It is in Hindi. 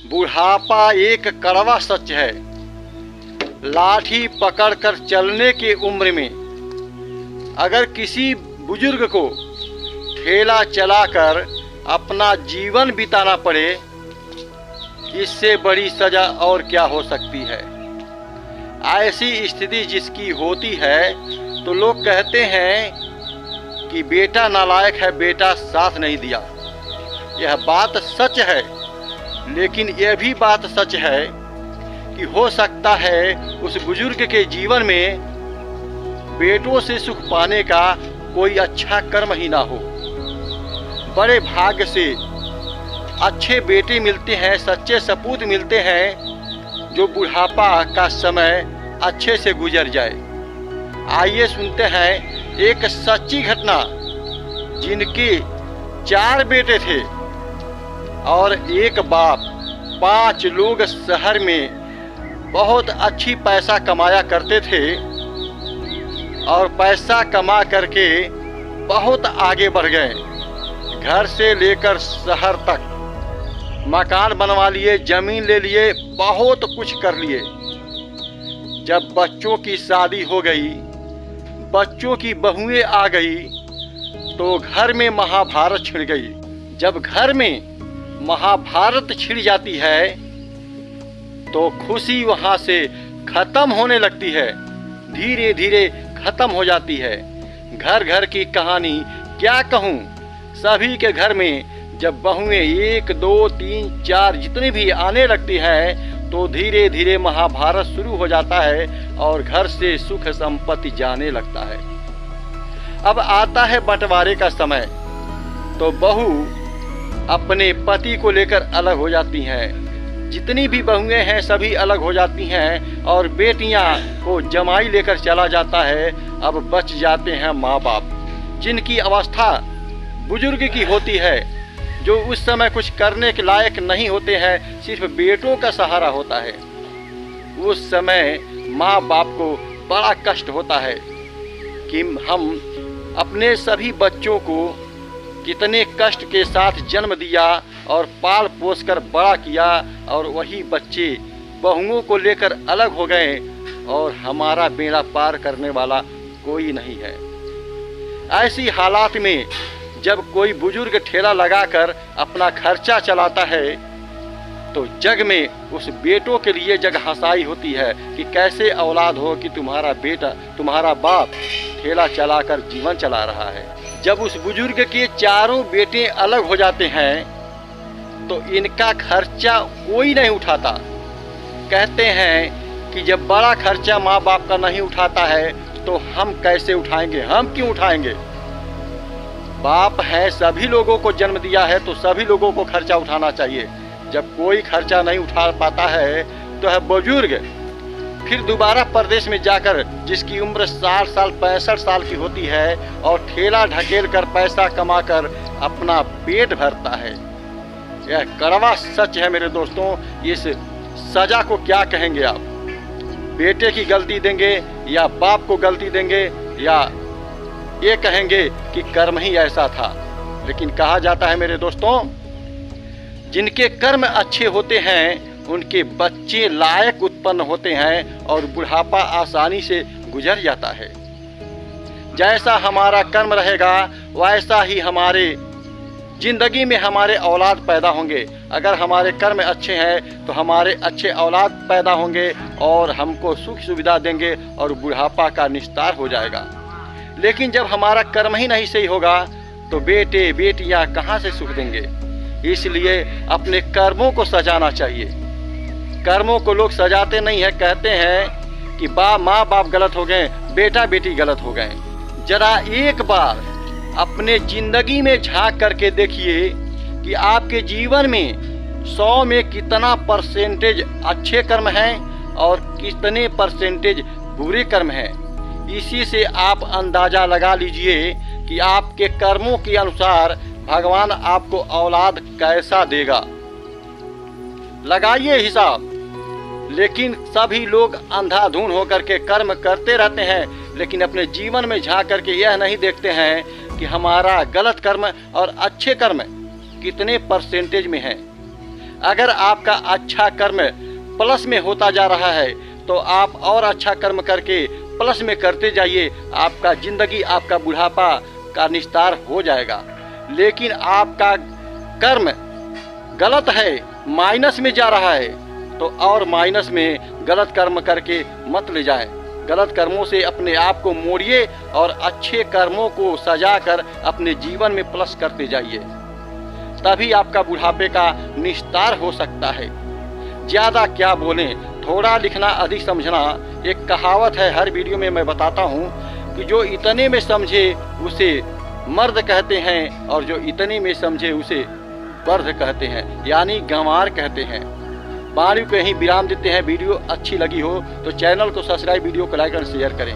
बुढ़ापा एक कड़वा सच है। लाठी पकड़कर चलने की उम्र में अगर किसी बुजुर्ग को ठेला चलाकर अपना जीवन बिताना पड़े, इससे बड़ी सजा और क्या हो सकती है। ऐसी स्थिति जिसकी होती है तो लोग कहते हैं कि बेटा नालायक है, बेटा साथ नहीं दिया। यह बात सच है, लेकिन यह भी बात सच है कि हो सकता है उस बुजुर्ग के जीवन में बेटों से सुख पाने का कोई अच्छा कर्म ही ना हो। बड़े भाग्य से अच्छे बेटे मिलते हैं, सच्चे सपूत मिलते हैं जो बुढ़ापा का समय अच्छे से गुजर जाए। आइए सुनते हैं एक सच्ची घटना। जिनके 4 बेटे थे और एक बाप, 5 लोग शहर में बहुत अच्छी पैसा कमाया करते थे और पैसा कमा करके बहुत आगे बढ़ गए। घर से लेकर शहर तक मकान बनवा लिए, जमीन ले लिए, बहुत कुछ कर लिए। जब बच्चों की शादी हो गई, बच्चों की बहुएं आ गई, तो घर में महाभारत छिड़ गई। जब घर में महाभारत छिड़ जाती है तो खुशी वहां से खत्म होने लगती है, धीरे धीरे खत्म हो जाती है। घर घर की कहानी क्या कहूँ। सभी के घर में जब बहुएं 1, 2, 3, 4 जितनी भी आने लगती हैं तो धीरे धीरे महाभारत शुरू हो जाता है और घर से सुख संपत्ति जाने लगता है। अब आता है बंटवारे का समय, तो बहू अपने पति को लेकर अलग हो जाती हैं। जितनी भी बहुएं हैं सभी अलग हो जाती हैं और बेटियां को जमाई लेकर चला जाता है। अब बच जाते हैं माँ बाप, जिनकी अवस्था बुजुर्ग की होती है, जो उस समय कुछ करने के लायक नहीं होते हैं, सिर्फ बेटों का सहारा होता है। उस समय माँ बाप को बड़ा कष्ट होता है कि हम अपने सभी बच्चों को कितने कष्ट के साथ जन्म दिया और पाल पोस कर बड़ा किया और वही बच्चे बहुओं को लेकर अलग हो गए और हमारा बेड़ा पार करने वाला कोई नहीं है। ऐसी हालात में जब कोई बुजुर्ग ठेला लगाकर अपना खर्चा चलाता है तो जग में उस बेटों के लिए जग हंसाई होती है कि कैसे औलाद हो कि तुम्हारा बेटा, तुम्हारा बाप ठेला चलाकर जीवन चला रहा है। जब उस बुजुर्ग के 4 बेटे अलग हो जाते हैं तो इनका खर्चा कोई नहीं उठाता। कहते हैं कि जब बड़ा खर्चा माँ बाप का नहीं उठाता है तो हम कैसे उठाएंगे, हम क्यों उठाएंगे। बाप है, सभी लोगों को जन्म दिया है तो सभी लोगों को खर्चा उठाना चाहिए। जब कोई खर्चा नहीं उठा पाता है तो है बुजुर्ग फिर दोबारा परदेश में जाकर, जिसकी उम्र 60 साल 65 साल की होती है और ठेला ढकेल कर पैसा कमाकर अपना पेट भरता है। यह कड़वा सच है मेरे दोस्तों। इस सजा को क्या कहेंगे आप। बेटे की गलती देंगे या बाप को गलती देंगे या ये कहेंगे कि कर्म ही ऐसा था। लेकिन कहा जाता है मेरे दोस्तों, जिनके कर्म अच्छे होते हैं उनके बच्चे लायक उत्पन्न होते हैं और बुढ़ापा आसानी से गुजर जाता है। जैसा हमारा कर्म रहेगा वैसा ही हमारे जिंदगी में हमारे औलाद पैदा होंगे। अगर हमारे कर्म अच्छे हैं तो हमारे अच्छे औलाद पैदा होंगे और हमको सुख सुविधा देंगे और बुढ़ापा का निस्तार हो जाएगा। लेकिन जब हमारा कर्म ही नहीं सही होगा तो बेटे बेटियां कहाँ से सुख देंगे। इसलिए अपने कर्मों को सजाना चाहिए। कर्मों को लोग सजाते नहीं है, कहते हैं कि माँ बाप गलत हो गए, बेटा बेटी गलत हो गए। जरा एक बार अपने जिंदगी में झांक करके देखिए कि आपके जीवन में 100 में कितना परसेंटेज अच्छे कर्म हैं और कितने परसेंटेज बुरे कर्म हैं। इसी से आप अंदाजा लगा लीजिए कि आपके कर्मों के अनुसार भगवान आपको औलाद कैसा देगा। लगाइए हिसाब। लेकिन सभी लोग अंधाधुन होकर के कर्म करते रहते हैं, लेकिन अपने जीवन में झांक करके यह नहीं देखते हैं कि हमारा गलत कर्म और अच्छे कर्म कितने परसेंटेज में है। अगर आपका अच्छा कर्म प्लस में होता जा रहा है तो आप और अच्छा कर्म करके प्लस में करते जाइए। आपका जिंदगी, आपका बुढ़ापा का निस्तार हो जाएगा। लेकिन आपका कर्म गलत है, माइनस में जा रहा है, तो और माइनस में गलत कर्म करके मत ले जाए। गलत कर्मों से अपने आप को मोड़िए और अच्छे कर्मों को सजाकर अपने जीवन में प्लस करते जाइए। तभी आपका बुढ़ापे का निस्तार हो सकता है। ज़्यादा क्या बोलें, थोड़ा लिखना अधिक समझना। एक कहावत है, हर वीडियो में मैं बताता हूँ कि जो इतने में समझे उसे मर्द कहते हैं और जो इतने में समझे उसे वर्ध कहते हैं, यानी गंवार कहते हैं। वाणी को यहीं विराम देते हैं। वीडियो अच्छी लगी हो तो चैनल को सब्सक्राइब, वीडियो को लाइक और शेयर करें।